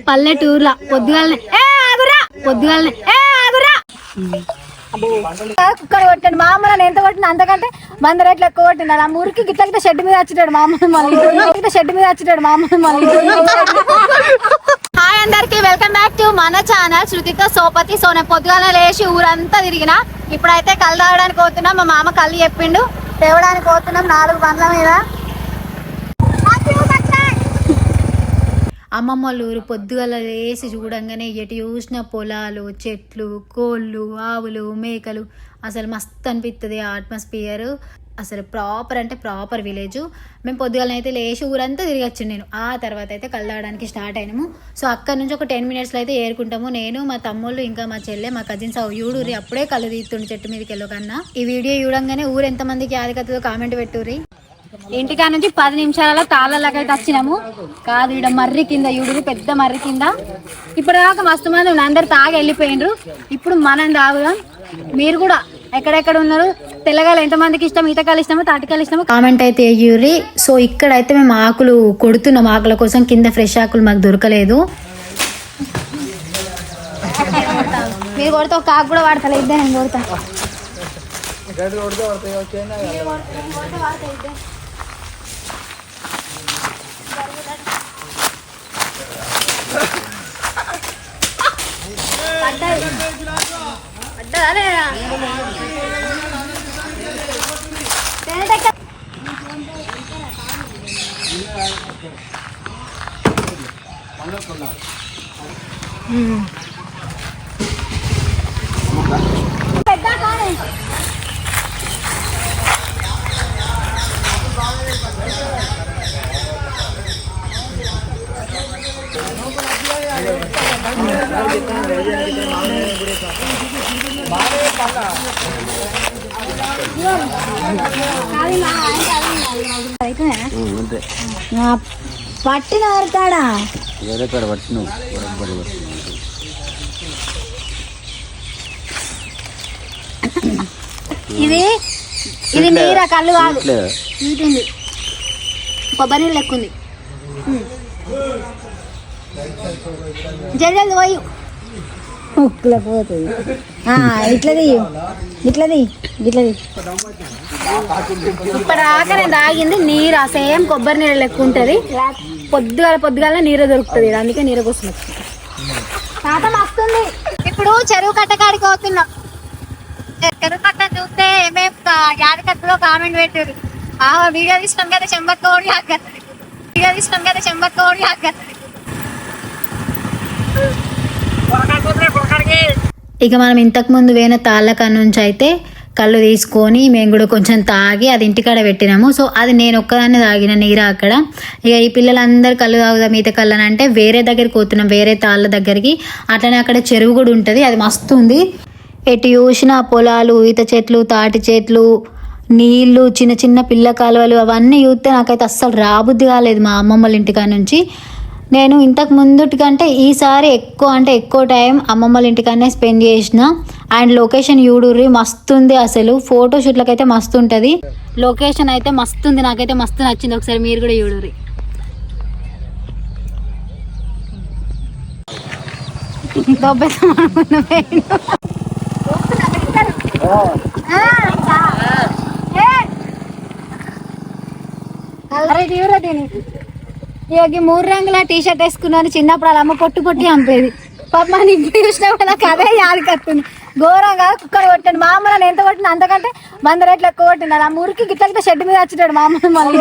పల్లెటూర్ల పొద్దుగాలనే cooker కొట్టాడు మా అమ్మ నన్ను ఎంత కొట్టింది అంతకంటే 100 రెట్లు ఎక్కువ కొట్టింది ఆ మురికి గిట్ల గిట్ల షెడ్ మీద వచ్చాడు మా అమ్మ మళ్ళీ హాయ్ అందరికి వెల్కమ్ బ్యాక్ టు మన ఛానల్ శృతితో సోపతి. సో నేను పొద్దుగానే లేచి ఊరంతా తిరిగిన. ఇప్పుడైతే కళ్ళు తాగడానికి పోతున్నాం. మా మామ కళ్ళు చెప్పిండు తేవడానికి పోతున్నాం 4 బండ్ల మీద. అమ్మమ్మ వాళ్ళ ఊరు పొద్దుగల వేసి చూడంగానే ఎటు చూసిన పొలాలు, చెట్లు, కోళ్ళు, ఆవులు, మేకలు, అసలు మస్తు అనిపిస్తుంది ఆ అట్మాస్ఫియర్. అసలు ప్రాపర్ అంటే ప్రాపర్ విలేజ్. మేము పొద్దుగాలనైతే లేచి ఊరంతా తిరిగి వచ్చాను నేను. ఆ తర్వాత అయితే కళ్ళు తాగడానికి స్టార్ట్ అయినాము. సో అక్కడ నుంచి ఒక 10 మినిట్స్లో అయితే ఏరుకుంటాము. నేను, మా తమ్ముళ్ళు, ఇంకా మా చెల్లె, మా కజిన్స్ ఊడూరి అప్పుడే కళ్ళు తీస్తుండే చెట్టు మీదకి వెళ్ళకన్నా. ఈ వీడియో చూడంగానే ఊరు ఎంతమందికి యాదకతుందో కామెంట్ పెట్టుర్రి. ఇంటికా నుంచి 10 నిమిషాలలో తాళ్ళకైతే వచ్చినాము. కాదు ఇక్కడ మర్రి కింద యూడురు, పెద్ద మర్రి కింద. ఇప్పటిదాకా మస్తు మంది అందరు తాగి వెళ్ళిపోయినరు. ఇప్పుడు మనం తాగుదాం. మీరు కూడా ఎక్కడెక్కడ ఉన్నారు, తెల్లగాలు ఎంతమందికి ఇష్టం, ఈతకాలు ఇష్టమో తాటికాలు ఇష్టమో కామెంట్ అయితే వేయుర్రి. సో ఇక్కడైతే మేము ఆకులు కొడుతున్నాం. ఆకుల కోసం కింద ఫ్రెష్ ఆకులు మాకు దొరకలేదు. మీరు కొడితే ఒక ఆకు కూడా వాడతలే, ఇద్దే నేను కొడతా. పట్టిన వరకాడా ఇది ఇది నీరా కళ్ళు కాదు, నీటింది కొబ్బరి నీళ్ళు ఎక్కుంది. జరగదు పోయి ఉక్కుల పోతుంది. ఇట్లది ఇట్లది ఇట్లది. ఇప్పటిదాకా నేను తాగింది నీరు, సేమ్ కొబ్బరి నీళ్ళు లెక్క ఉంటుంది. పొద్దుగాల నీరు దొరుకుతుంది, అందుకే నీరు కోసం వచ్చింది. తాత వస్తుంది. ఇప్పుడు చెరువు కట్టకాడికి పోతున్నాం. చెరువు కట్ట చూస్తే ఏమేమి యాదకత్తులో కామెంట్ పెట్టారు. వీడియో తీసినాం కదా చెంబత్తోడి యాదకత్తుడి, వీడియో తీసినాం కదా చెంబత్తోడి యాదకత్తుడి. ఇక మనం ఇంతకు ముందు వేసిన తాళ్ళ నుంచి అయితే కళ్ళు తీసుకొని మేము కూడా కొంచెం తాగి అది ఇంటికాడ పెట్టినాము. సో అది నేను ఒక్కదాన్ని తాగిన నీరా అక్కడ. ఇక ఈ పిల్లలందరూ కళ్ళు తాగుదాం ఈత కళ్ళు అని అంటే వేరే దగ్గరికి పోతున్నాం, వేరే తాళ్ళ దగ్గరికి. అట్లనే అక్కడ చెరువు కూడా ఉంటుంది, అది మస్తు ఉంది. ఎటు చూసిన పొలాలు, ఈత చెట్లు, తాటి చెట్లు, నీళ్లు, చిన్న చిన్న పిల్ల కాలువలు, అవన్నీ చూస్తే నాకైతే అస్సలు రాబుద్ది కాలేదు మా అమ్మమ్మ వాళ్ళ ఇంటికాడ నుంచి. నేను ఇంతకు ముందుటి కంటే ఈసారి ఎక్కువ టైం అమ్మమ్మ వాళ్ళ ఇంటికాడనే స్పెండ్ చేసిన. అండ్ లొకేషన్ యూడూరి మస్తు ఉంది. అసలు ఫోటో షూట్లకు అయితే మస్తు ఉంటుంది. లొకేషన్ అయితే మస్తు ఉంది, నాకైతే మస్తు నచ్చింది. ఒకసారి మీరు కూడా యూడూరి. ఇక 3 రంగుల టీషర్ట్ వేసుకున్నాను. చిన్నప్పుడు అలా అమ్మ పొట్టు పొట్టి చంపేది. పాప మన ఇంట్లో చూసినా కూడా నాకు అదే యాదకత్తుంది. ఘోరంగా కుక్కర్ కొట్టాడు మా అమ్మ నన్ను ఎంత కొట్టింది అంతకంటే 100 రెట్లు ఎక్కువ కొట్టింది. అలా మురికి గిట్ల గిట్ల షెడ్ మీద వచ్చాడు మా అమ్మ మళ్ళీ.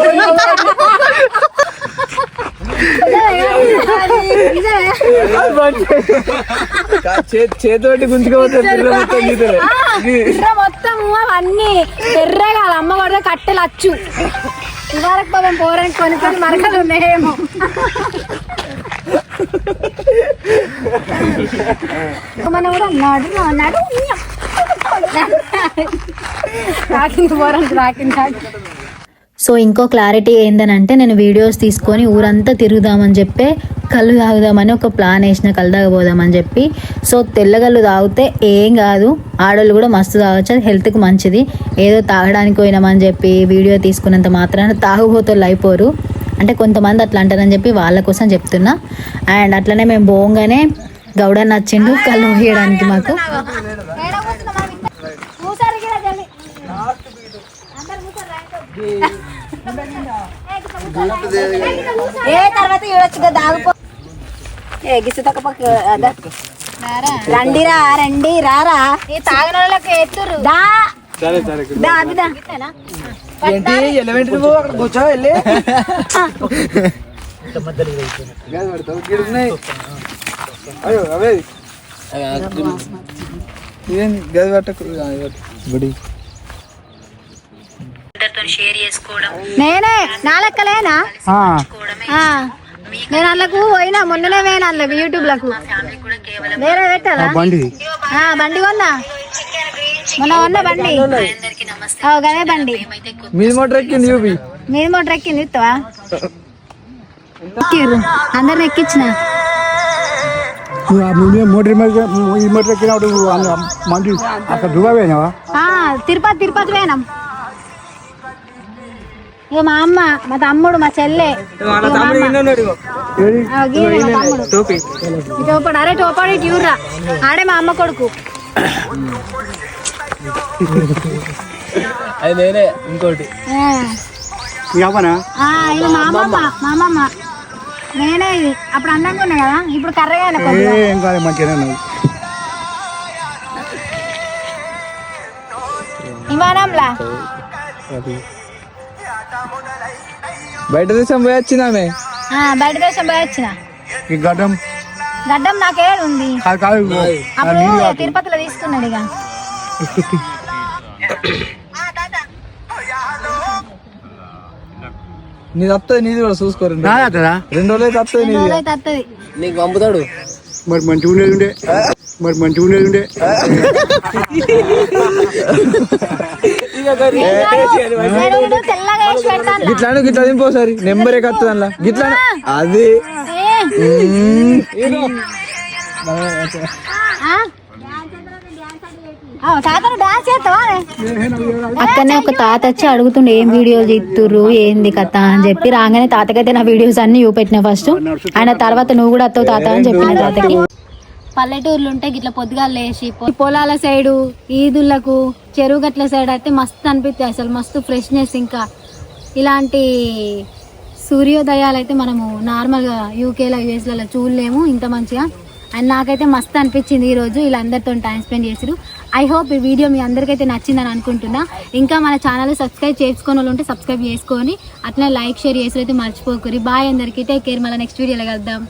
మొత్తం అన్ని ఎర్రగా అమ్మ కొడితే కట్టెలు వచ్చు. ఇవాళకి పాపం పోరానికి కొన్ని మరకలు ఉన్నాయేమో. మన కూడా అన్నాడు రాకింది పోరానికి రాకింది. సో ఇంకో క్లారిటీ ఏందనంటే నేను వీడియోస్ తీసుకొని ఊరంతా తిరుగుదామని చెప్పి కళ్ళు తాగుదామని ఒక ప్లాన్ వేసిన, కళ్ళు తాగబోదామని చెప్పి. సో తెల్లగళ్ళు తాగితే ఏం కాదు, ఆడోళ్ళు కూడా మస్తు తాగొచ్చు, అది హెల్త్కి మంచిది. ఏదో తాగడానికి పోయినామని చెప్పి వీడియో తీసుకున్నంత మాత్రాన తాగుబోతోళ్ళు అయిపోరు. అంటే కొంతమంది అట్లా అంటారని చెప్పి వాళ్ళ కోసం చెప్తున్నా. అండ్ అట్లనే మేము పోగానే గౌడ నచ్చిండు కళ్ళు వేయడానికి మాకు. రండిరా రండి రారా తాగిన వాళ్ళకి ఎత్తురు కూర్చో వెళ్ళి అయ్యో అవే గది పట్టకు నేనే నా లెక్కలేనా నేను అందుకు పోయినా మొన్ననే పోయినా అందుకు యూట్యూబ్ లకు వేరే పెట్టారా బండి కొన్నా మొన్న కొన్న బండి గదే బండి మీ మోటార్ ఎక్కింది చూపి మీరు మోటార్ ఎక్కింది ఇస్తావా అందరిని ఎక్కించిన మోటార్ ఈ మోటార్ ఎక్కినప్పుడు మంచి అక్కడ దుబాయ్ పోయినావా తిరుపతి పోయినాం. ఇక మా అమ్మ మా తమ్ముడు మా చెల్లె టోపాడు అరే టోపాడు ఇటు యూర్రా ఆడే మా అమ్మ కొడుకు అది నేనే ఇంకోటి ఇక మా అమ్మమ్మ నేనే ఇది అప్పుడు అందంగా ఉన్నా కదా ఇప్పుడు కర్రగా మంచిగా విమానంలా బయట దేశం పోయి వచ్చినామే బయట దేశం పోయి వచ్చిన ఈ గడ్డం గడ్డం నాకేడు ఉంది అప్పుడు తిరుపతిలో తీసుకున్నాడు ఇక నీది వస్తుంది నీది కూడా చూసుకోరు 2 రోజులు అయితే వస్తుంది నీది వస్తుంది నీకు పంపుతాడు మరి మంచిగా ఉండేది ఉండే గిట్లా గిట్లా దింపోసారి నెంబర్ ఎక్కత్తది అందులో గిట్లా అది అక్కడనే ఒక తాత వచ్చి అడుగుతుండే ఏం వీడియోలు తీస్తుర్రు ఏంది కథ అని చెప్పి రాగానే తాతకైతే నా వీడియోస్ అన్ని చూపెట్టిన ఫస్ట్. ఆయన తర్వాత నువ్వు కూడా అత్తవు తాత అని చెప్పిన తాతకి. పల్లెటూర్లు ఉంటే గిట్లా పొద్దుగా లేచి పొలాల సైడు ఈదులకు చెరువు గట్ల సైడ్ అయితే మస్తు అనిపిస్తాయి అసలు మస్తు ఫ్రెష్నెస్. ఇంకా ఇలాంటి సూర్యోదయాలు అయితే మనము నార్మల్గా యూకేలో యూఎస్లలో చూడలేము ఇంత మంచిగా. అండ్ నాకైతే మస్తు అనిపించింది ఈరోజు ఇలా అందరితో టైం స్పెండ్ చేసారు. ఐ హోప్ ఈ వీడియో మీ అందరికైతే నచ్చిందని అనుకుంటున్నా. ఇంకా మన ఛానల్ సబ్స్క్రైబ్ చేసుకునే వాళ్ళు ఉంటే సబ్స్క్రైబ్ చేసుకొని అట్లా లైక్ షేర్ చేసి అయితే మర్చిపోకూరి. బాయ్ అందరికీ, టేక్ కేర్. మళ్ళీ నెక్స్ట్ వీడియోలో కలుద్దాం.